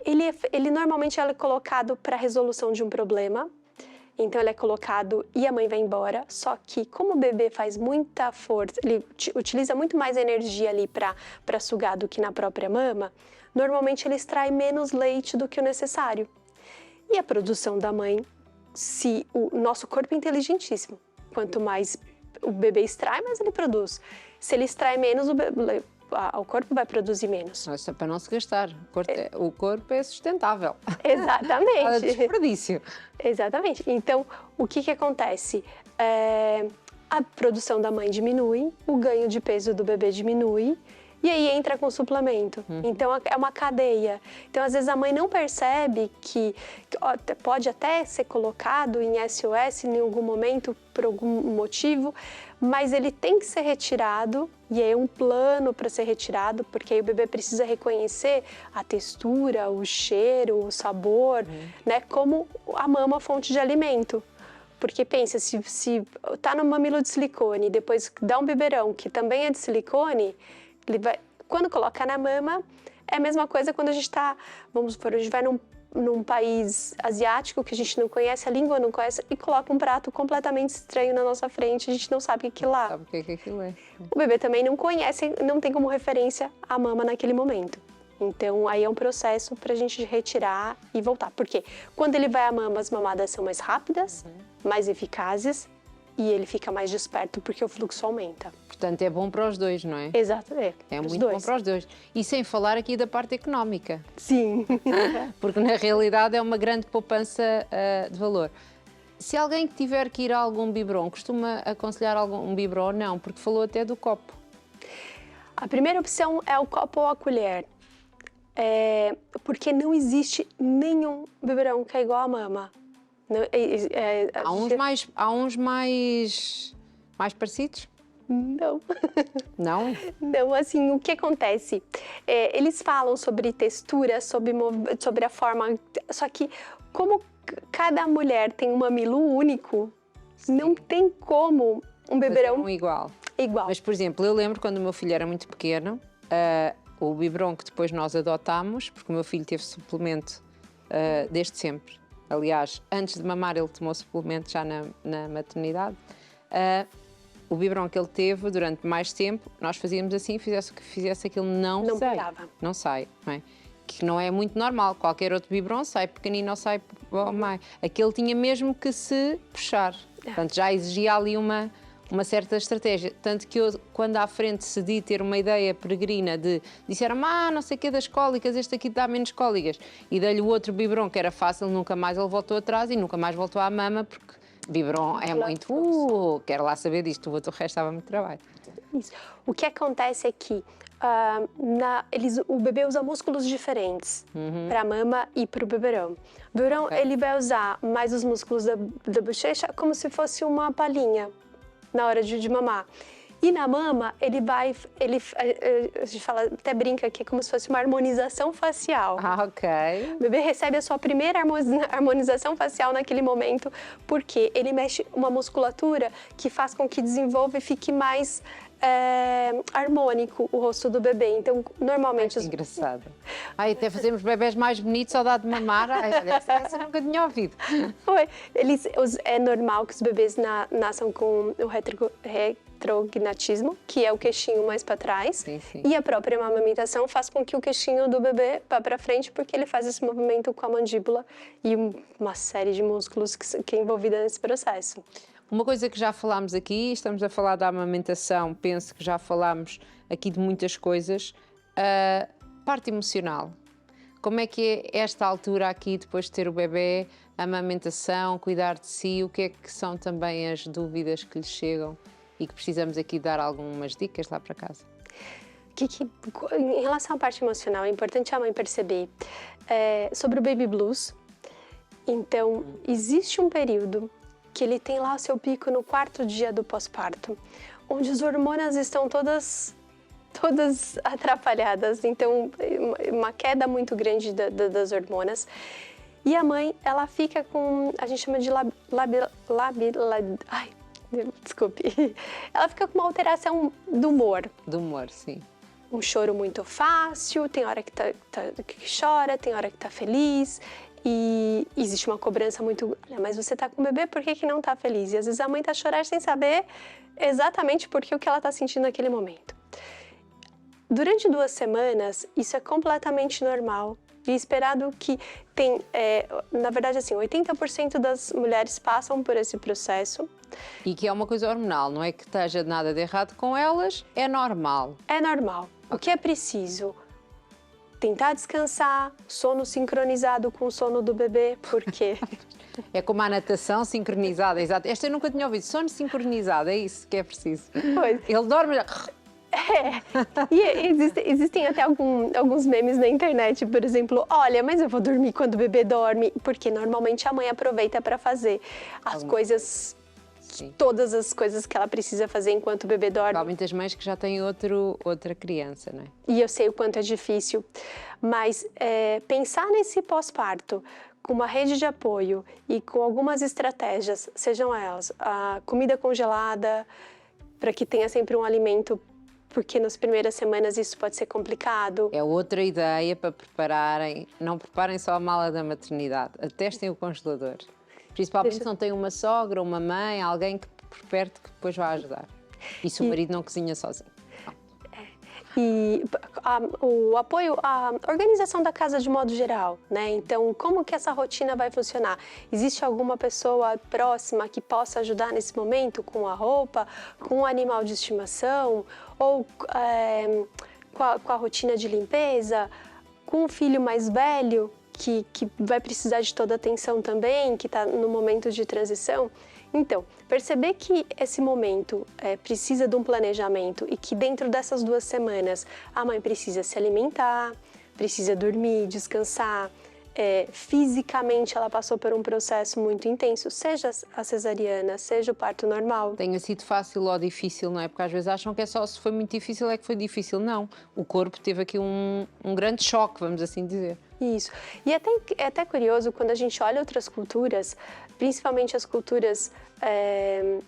Ele normalmente é colocado para resolução de um problema. Então ele é colocado e a mãe vai embora. Só que como o bebê faz muita força, ele utiliza muito mais energia ali para sugar do que na própria mama, normalmente ele extrai menos leite do que o necessário. E a produção da mãe, se o nosso corpo é inteligentíssimo. Quanto mais o bebê extrai, mais ele produz. Se ele extrai menos, o corpo vai produzir menos. Isso é para não se gastar. O corpo é sustentável. Exatamente. Nada de desperdício. Exatamente. Então, o que acontece? A produção da mãe diminui, o ganho de peso do bebê diminui, e aí entra com suplemento. Então, é uma cadeia. Então, às vezes, a mãe não percebe que pode até ser colocado em SOS em algum momento, por algum motivo, mas ele tem que ser retirado, e é um plano para ser retirado, porque aí o bebê precisa reconhecer a textura, o cheiro, o sabor, né, como a mama fonte de alimento. Porque pensa, se tá no mamilo de silicone e depois dá um biberão que também é de silicone, quando coloca na mama, é a mesma coisa quando a gente está, vamos supor, a gente vai num país asiático que a gente não conhece, a língua não conhece, e coloca um prato completamente estranho na nossa frente, a gente não sabe o que é lá. Sabe o que aquilo é. O bebê também não conhece, não tem como referência a mama naquele momento. Então, aí é um processo para a gente retirar e voltar. Porque quando ele vai à mama, as mamadas são mais rápidas, mais eficazes, e ele fica mais desperto porque o fluxo aumenta. Portanto, é bom para os dois, não é? Exato, é muito bom para os dois. E sem falar aqui da parte económica. Sim. Porque na realidade é uma grande poupança de valor. Se alguém tiver que ir a algum biberon, costuma aconselhar um biberon? Não, porque falou até do copo. A primeira opção é o copo ou a colher. Porque não existe nenhum biberão que é igual à mama. Não, há uns mais parecidos? Não. Não? Não, assim, o que acontece? Eles falam sobre textura, sobre a forma, só que como cada mulher tem um mamilo único, não tem como um beberão igual. Mas, por exemplo, eu lembro quando o meu filho era muito pequeno, o biberon que depois nós adotámos, porque o meu filho teve suplemento desde sempre. Aliás, antes de mamar ele tomou suplemento já na maternidade. O biberon que ele teve durante mais tempo, nós fazíamos assim, fizesse o que fizesse aquilo, não sai. Não sai, não é? Que não é muito normal. Qualquer outro biberon sai pequenino ou sai mais. Aquele tinha mesmo que se puxar. Portanto, já exigia ali uma certa estratégia. Tanto que eu, quando à frente decidi ter uma ideia peregrina disseram, não sei o que das cólicas, este aqui dá menos cólicas. E dei-lhe o outro biberon, que era fácil, nunca mais ele voltou atrás e nunca mais voltou à mama, porque biberon é muito, quero lá saber disto, o outro resto estava muito trabalho. Isso. O que acontece é que o bebê usa músculos diferentes para a mama e para o biberão. O biberão, ele vai usar mais os músculos da bochecha como se fosse uma palhinha na hora de mamar. E na mama, a gente fala, até brinca que é como se fosse uma harmonização facial. Ok. O bebê recebe a sua primeira harmonização facial naquele momento, porque ele mexe uma musculatura que faz com que desenvolva e fique mais harmônico o rosto do bebê. Então, normalmente... Engraçado. Até fazemos bebés mais bonitos, saudade de mamar. Essa nunca tinha ouvido. É normal que os bebês nasçam com o retrognatismo, que é o queixinho mais para trás. Sim, sim. E a própria amamentação faz com que o queixinho do bebê vá para frente, porque ele faz esse movimento com a mandíbula e uma série de músculos que é envolvida nesse processo. Uma coisa que já falámos aqui, estamos a falar da amamentação, penso que já falámos aqui de muitas coisas. A parte emocional. Como é que é esta altura aqui, depois de ter o bebê, a amamentação, cuidar de si, o que é que são também as dúvidas que lhes chegam e que precisamos aqui dar algumas dicas lá para casa? Em relação à parte emocional, é importante a mãe perceber sobre o baby blues. Então, existe um período que ele tem lá o seu pico no 4º dia do pós-parto, onde as hormonas estão todas atrapalhadas, então uma queda muito grande das hormonas. E a mãe, ela fica com, a gente chama de ela fica com uma alteração do humor. Do humor, sim. Um choro muito fácil, tem hora que que chora, tem hora que tá feliz. E existe uma cobrança muito... Olha, mas você tá com o bebê, por que não tá feliz? E às vezes a mãe tá chorando sem saber exatamente por que o que ela tá sentindo naquele momento. Durante 2 semanas, isso é completamente normal. E esperado que tem... na verdade, assim, 80% das mulheres passam por esse processo. E que é uma coisa hormonal, não é que esteja nada de errado com elas, é normal. É normal. O que é preciso? Tentar descansar, sono sincronizado com o sono do bebê, porque... É como a natação sincronizada, exato. Esta eu nunca tinha ouvido, sono sincronizado, é isso que é preciso. Pois. Ele dorme... E existem até alguns memes na internet, por exemplo, olha, mas eu vou dormir quando o bebê dorme, porque normalmente a mãe aproveita para fazer as coisas... Sim. Todas as coisas que ela precisa fazer enquanto o bebê dorme. Há muitas mães que já têm outra criança, não é? E eu sei o quanto é difícil, mas pensar nesse pós-parto com uma rede de apoio e com algumas estratégias, sejam elas a comida congelada, para que tenha sempre um alimento, porque nas primeiras semanas isso pode ser complicado. É outra ideia para prepararem, não preparem só a mala da maternidade, atestem o congelador. Principalmente se não tem uma sogra, uma mãe, alguém que por perto que depois vai ajudar. E se o marido não cozinha sozinho. E o apoio, a organização da casa de modo geral, né? Então, como que essa rotina vai funcionar? Existe alguma pessoa próxima que possa ajudar nesse momento com a roupa, com o animal de estimação, ou com a rotina de limpeza, com o filho mais velho, que vai precisar de toda a atenção também, que está no momento de transição. Então, perceber que esse momento precisa de um planejamento e que dentro dessas 2 semanas a mãe precisa se alimentar, precisa dormir, descansar. Fisicamente ela passou por um processo muito intenso, seja a cesariana, seja o parto normal. Tenha sido fácil ou difícil, não é? Porque às vezes acham que é só se foi muito difícil é que foi difícil. Não, o corpo teve aqui um grande choque, vamos assim dizer. Isso. E é até curioso quando a gente olha outras culturas, principalmente as culturas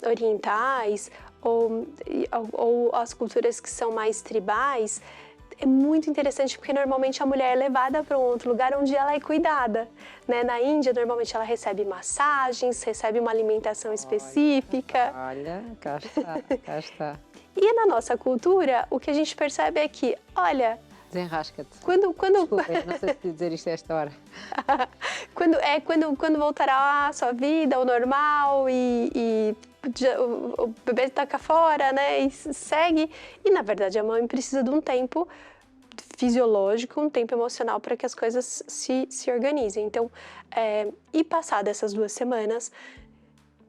orientais ou as culturas que são mais tribais, é muito interessante porque normalmente a mulher é levada para um outro lugar onde ela é cuidada, né? Na Índia, normalmente ela recebe massagens, recebe uma alimentação específica. Olha, cá está, cá está. E na nossa cultura, o que a gente percebe é que, olha... Desenrasca-te. Quando... Desculpa, não sei se dizer isto a esta hora. Quando voltará a sua vida, ao normal e o bebê tá cá fora, né, e segue. E, na verdade, a mãe precisa de um tempo fisiológico, um tempo emocional para que as coisas se organizem. Então, e passar dessas 2 semanas,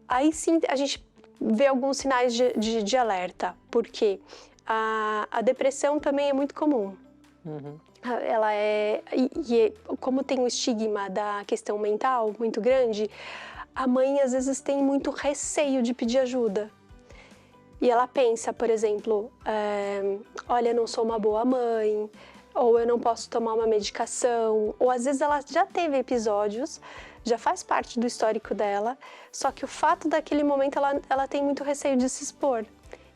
aí sim a gente vê alguns sinais de alerta, porque a depressão também é muito comum. Uhum. Ela como tem o estigma da questão mental muito grande, a mãe às vezes tem muito receio de pedir ajuda. E ela pensa, por exemplo, olha, eu não sou uma boa mãe, ou eu não posso tomar uma medicação, ou às vezes ela já teve episódios, já faz parte do histórico dela, só que o fato daquele momento ela tem muito receio de se expor.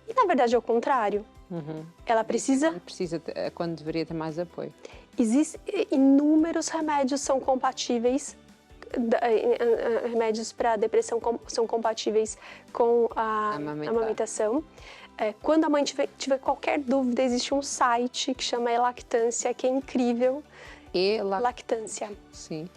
E na verdade é o contrário. Uhum. Ela precisa... Quando deveria ter mais apoio. Existem inúmeros remédios são compatíveis, remédios para depressão são compatíveis com a amamentação. Quando a mãe tiver qualquer dúvida, existe um site que chama E-Lactância, que é incrível. E-Lactância. Sim.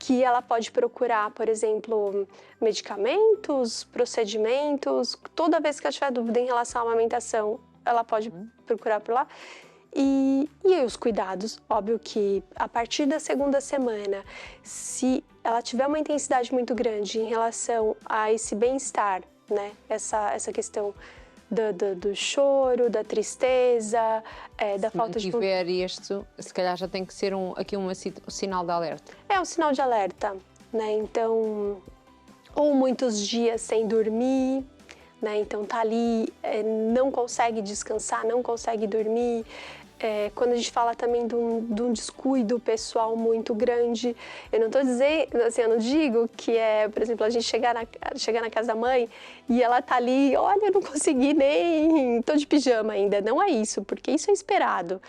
que ela pode procurar, por exemplo, medicamentos, procedimentos. Toda vez que ela tiver dúvida em relação à amamentação, ela pode procurar por lá. E aí os cuidados, óbvio que a partir da segunda semana, se ela tiver uma intensidade muito grande em relação a esse bem-estar, né? Essa questão do choro, da tristeza, da falta de... Se tiver isto, se calhar já tem que ser um sinal de alerta. É um sinal de alerta, né? Então, ou muitos dias sem dormir, né? Então tá ali, não consegue descansar, não consegue dormir. Quando a gente fala também de um descuido pessoal muito grande, eu não estou dizendo, assim, eu não digo que por exemplo, a gente chegar na casa da mãe e ela tá ali, olha, eu não consegui nem, tô de pijama ainda. Não é isso, porque isso é esperado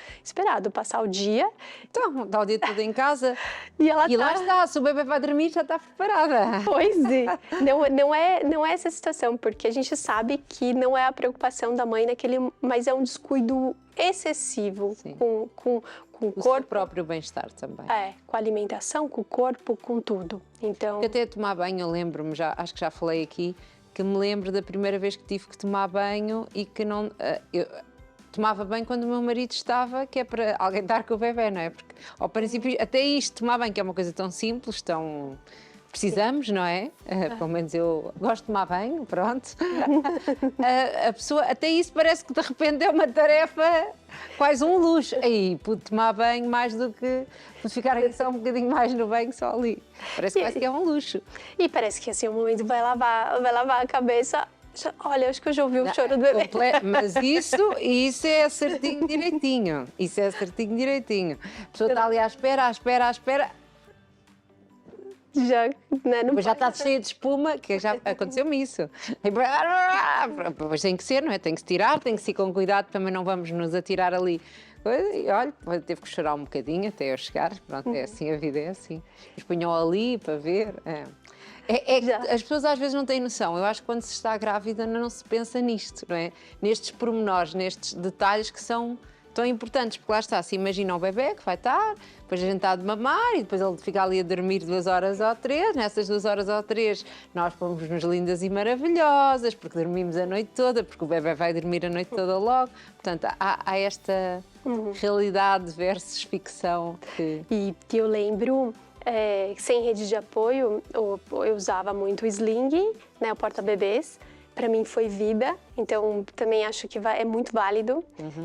passar o dia. Então, dá o dia todo em casa e lá está, se o bebê vai dormir já está preparada. Pois é, não é essa situação, porque a gente sabe que não é a preocupação da mãe mas é um descuido excessivo com o corpo. Seu próprio bem-estar também. Com a alimentação, com o corpo, com tudo. Então... Porque até tomar banho, eu lembro-me, acho que já falei aqui, que me lembro da primeira vez que tive que tomar banho e que não... eu tomava banho quando o meu marido estava, que é para alguém estar com o bebê, não é? Porque ao princípio, até isto, tomar banho, que é uma coisa tão simples, tão... Precisamos, não é? Pelo menos eu gosto de tomar banho, pronto. A pessoa, até isso parece que de repente é uma tarefa, quase um luxo. Aí, pude tomar banho mais do que... Pude ficar aí só um bocadinho mais no banho, só ali. Parece quase que é um luxo. E parece que assim, um momento vai lavar a cabeça... Olha, acho que eu já ouvi o choro do bebê. Mas isso é certinho direitinho. Isso é certinho direitinho. A pessoa está ali à espera... Já está cheia de espuma, que já aconteceu-me isso. Depois tem que ser, não é? Tem que se tirar, tem que se ir com cuidado, também não vamos nos atirar ali. E olha, teve que chorar um bocadinho até eu chegar, pronto, é assim, a vida é assim. Eles punham ali para ver. As pessoas às vezes não têm noção. Eu acho que quando se está grávida não se pensa nisto, não é? Nestes pormenores, nestes detalhes que são tão importantes, porque lá está, se imagina o bebê que vai estar, depois a gente está de mamar e depois ele fica ali a dormir 2 horas ou 3, nessas 2 horas ou 3 nós pomos-nos lindas e maravilhosas, porque dormimos a noite toda, porque o bebê vai dormir a noite toda logo, portanto há esta realidade versus ficção que... E eu lembro, sem rede de apoio, eu usava muito o sling, né, o porta-bebês. Para mim foi vida, então também acho que é muito válido.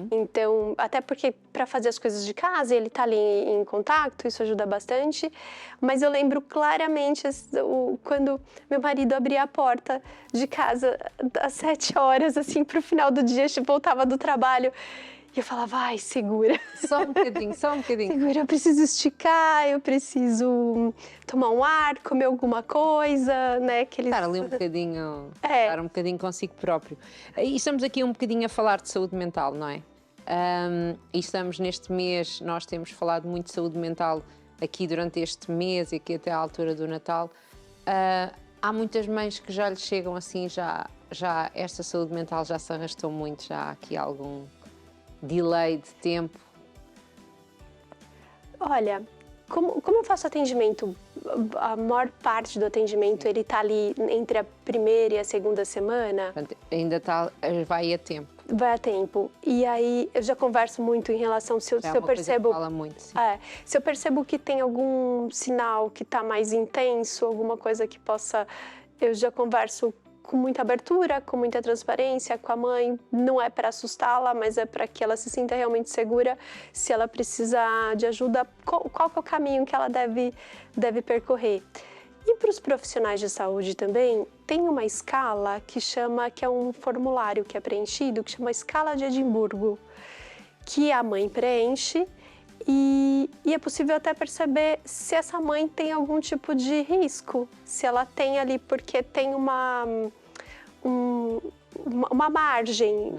Então, até porque para fazer as coisas de casa, ele tá ali em contato, isso ajuda bastante. Mas eu lembro claramente quando meu marido abria a porta de casa às 7 horas, assim, pro final do dia, voltava do trabalho. E eu falava, vai, segura. Só um bocadinho. Segura, eu preciso esticar, eu preciso tomar um ar, comer alguma coisa, né? Estar ali um bocadinho, estar um bocadinho consigo próprio. E estamos aqui um bocadinho a falar de saúde mental, não é? E estamos neste mês, nós temos falado muito de saúde mental aqui durante este mês e aqui até à altura do Natal. Há muitas mães que já lhes chegam assim, já esta saúde mental já se arrastou muito, já há aqui algum delay de tempo? Olha, como eu faço atendimento, a maior parte do atendimento ele está ali entre a primeira e a segunda semana. Ainda vai a tempo. Vai a tempo. E aí eu já converso muito em relação se eu percebo. Fala muito, sim. Se eu percebo que tem algum sinal que está mais intenso, alguma coisa que possa, eu já converso com muita abertura, com muita transparência com a mãe. Não é para assustá-la, mas é para que ela se sinta realmente segura. Se ela precisar de ajuda, qual que é o caminho que ela deve percorrer. E para os profissionais de saúde também, tem uma escala que é um formulário que é preenchido, que chama Escala de Edimburgo, que a mãe preenche e é possível até perceber se essa mãe tem algum tipo de risco, se ela tem ali, porque tem uma margem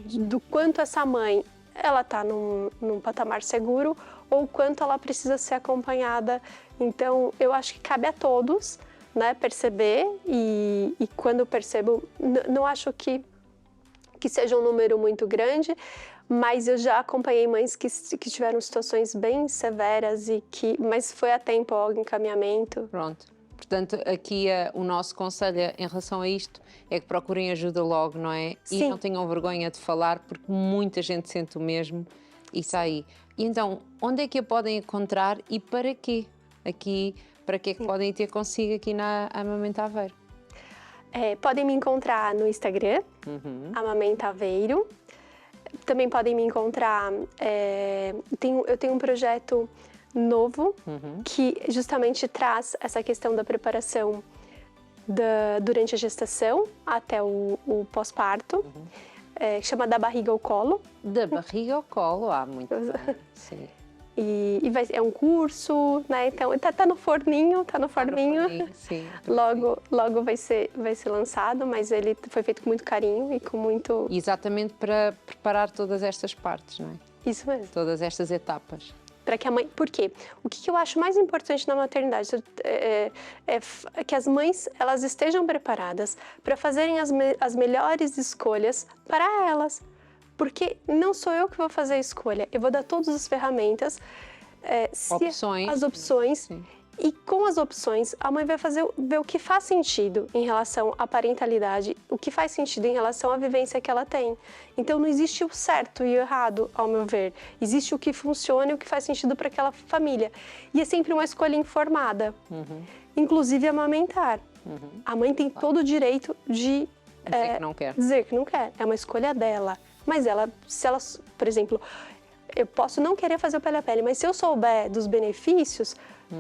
do quanto essa mãe ela está num patamar seguro ou quanto ela precisa ser acompanhada. Então, eu acho que cabe a todos, né, perceber e quando eu percebo, não acho que seja um número muito grande, Mas eu já acompanhei mães que tiveram situações bem severas mas foi a tempo o encaminhamento. Pronto. Portanto, aqui o nosso conselho em relação a isto é que procurem ajuda logo, não é? Sim. E não tenham vergonha de falar, porque muita gente sente o mesmo e está aí. E então, onde é que a podem encontrar e para quê? Aqui, para que é que podem ter consigo aqui na Amamenta Aveiro? Podem me encontrar no Instagram, Amamenta Aveiro. Também podem me encontrar... eu tenho um projeto novo que justamente traz essa questão da preparação durante a gestação até o pós-parto, que chama Da Barriga ao Colo. Da barriga ao colo, muito bem. Sim. E é um curso, né? Então tá no forninho, Sim. Logo vai ser lançado, mas ele foi feito com muito carinho e com muito... Exatamente para preparar todas estas partes, não é? Isso mesmo. Todas estas etapas. Para que a mãe... Por quê? O que eu acho mais importante na maternidade é que as mães elas estejam preparadas para fazerem as melhores escolhas para elas. Porque não sou eu que vou fazer a escolha, eu vou dar todas as ferramentas, as opções, Sim. E com as opções a mãe vai ver o que faz sentido em relação à parentalidade, o que faz sentido em relação à vivência que ela tem. Então não existe o certo e o errado, ao meu ver, existe o que funciona e o que faz sentido para aquela família. E é sempre uma escolha informada, inclusive amamentar. A mãe tem todo o direito de dizer que não quer. Dizer que não quer, é uma escolha dela. Mas se ela, por exemplo, eu posso não querer fazer o pele a pele, mas se eu souber dos benefícios,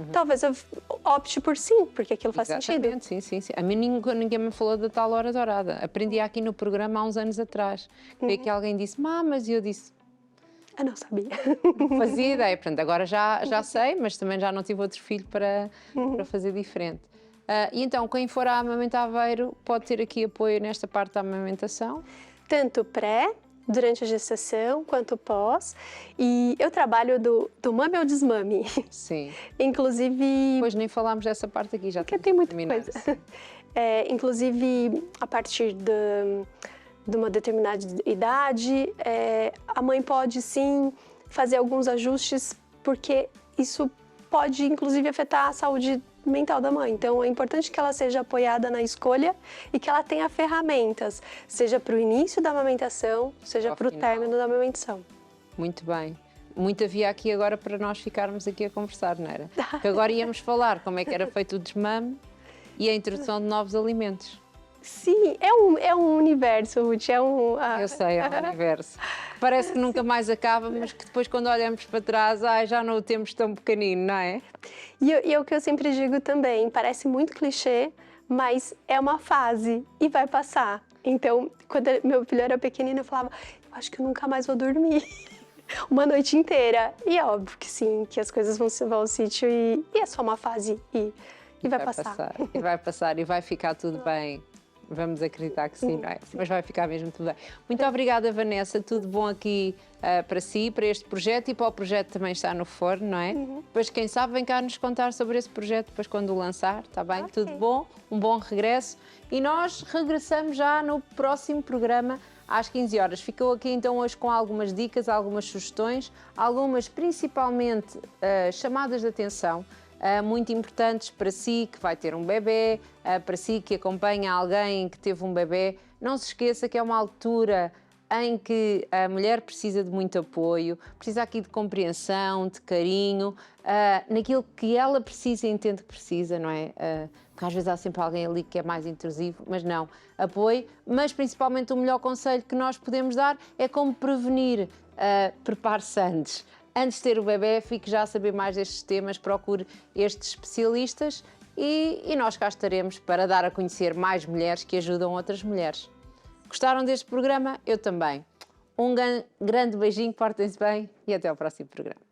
talvez eu opte por sim, porque aquilo faz sentido. Sim. A mim ninguém me falou da tal hora dourada. Aprendi aqui no programa há uns anos atrás. Foi que alguém disse, mas eu disse... Eu não sabia. Não fazia ideia. Portanto, agora já sei, mas também já não tive outro filho para fazer diferente. E então, quem for à Amamenta Aveiro pode ter aqui apoio nesta parte da amamentação? Tanto durante a gestação, quanto pós. E eu trabalho do mame ao desmame. Sim. Inclusive... Pois nem falámos dessa parte aqui, já tem muita coisa. Inclusive, a partir de uma determinada idade, a mãe pode sim fazer alguns ajustes, porque isso pode inclusive afetar a saúde mental da mãe. Então é importante que ela seja apoiada na escolha e que ela tenha ferramentas, seja para o início da amamentação, seja para o término da amamentação. Muito bem. Muito havia aqui agora para nós ficarmos aqui a conversar, não era? Que agora íamos falar como é que era feito o desmame e a introdução de novos alimentos. Sim, é um universo, Ruth, Eu sei, é um universo. Parece que nunca mais acaba, mas que depois quando olhamos para trás, já não o temos tão pequenino, não é? E é o que eu sempre digo também, parece muito clichê, mas é uma fase e vai passar. Então, quando meu filho era pequenino, eu falava, eu acho que eu nunca mais vou dormir uma noite inteira. E é óbvio que sim, que as coisas vão ao sítio e é só uma fase e vai passar. E vai passar e vai ficar tudo bem. Vamos acreditar que sim, não é? Mas vai ficar mesmo tudo bem. Muito obrigada, Vanessa. Tudo bom aqui para si, para este projeto e para o projeto também está no forno, não é? Depois, quem sabe, vem cá nos contar sobre esse projeto depois quando o lançar, está bem? Okay. Tudo bom? Um bom regresso. E nós regressamos já no próximo programa às 15 horas. Ficou aqui então hoje com algumas dicas, algumas sugestões, algumas principalmente chamadas de atenção. Muito importantes para si que vai ter um bebê, para si que acompanha alguém que teve um bebê. Não se esqueça que é uma altura em que a mulher precisa de muito apoio, precisa aqui de compreensão, de carinho, naquilo que ela precisa e entende que precisa, não é? Porque às vezes há sempre alguém ali que é mais intrusivo, mas não, apoio. Mas principalmente o melhor conselho que nós podemos dar é como prevenir, prepare-se antes. Antes de ter o bebê, fique já a saber mais destes temas, procure estes especialistas e nós cá estaremos para dar a conhecer mais mulheres que ajudam outras mulheres. Gostaram deste programa? Eu também. Um grande beijinho, portem-se bem e até ao próximo programa.